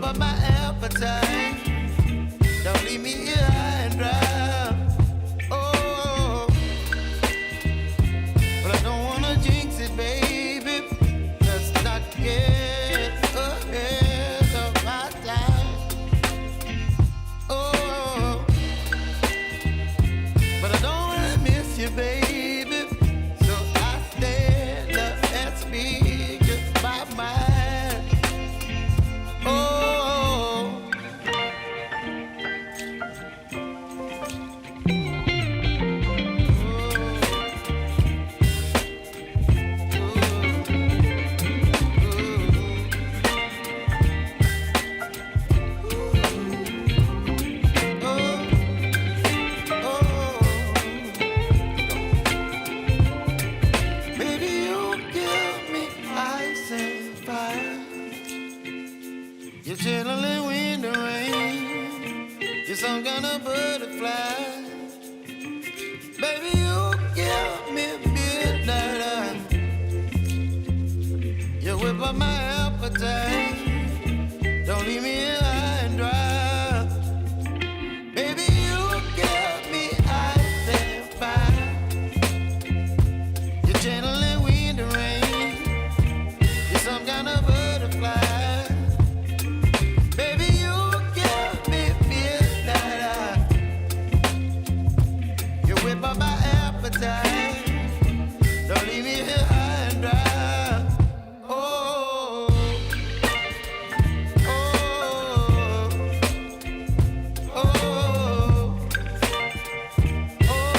up my appetite. Don't leave me here high and dry. Oh, but I don't wanna jinx it, baby. Let's not get ahead of my time. Oh, but I don't wanna miss you, baby. So I stand up and speak just my mind. Oh. You're chilling wind and rain. You're some kind of butterfly. Baby, you give me midnight. You whip up my appetite. Don't leave me here high and dry. Baby, you give me ice and fire. You're channeling wind and rain. You're some kind of butterfly. Don't leave me here high and dry. Oh, oh, oh, oh,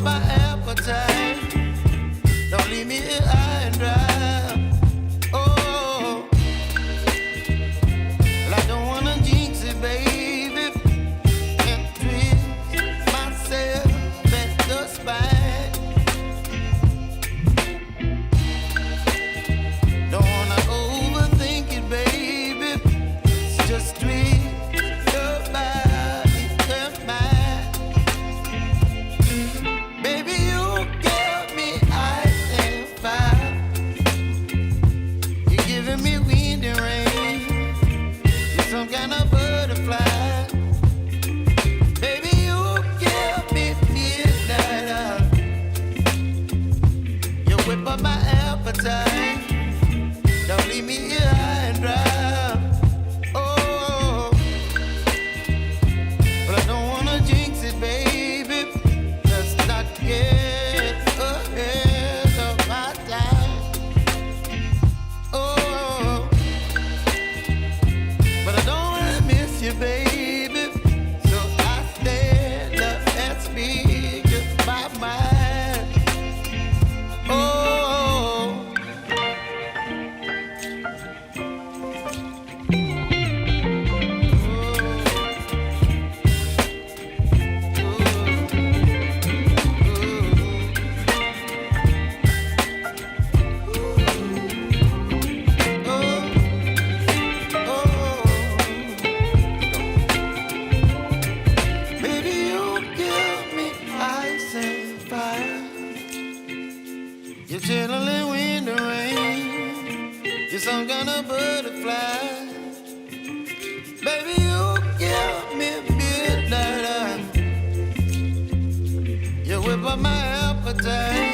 My appetite. Don't leave me here high and dry. Oh, well, I don't wanna jinx it, baby, and twist myself at the spine. Don't wanna overthink it, baby. It's just twist your body and mine. Baby, you give me ice and fire. up my appetite.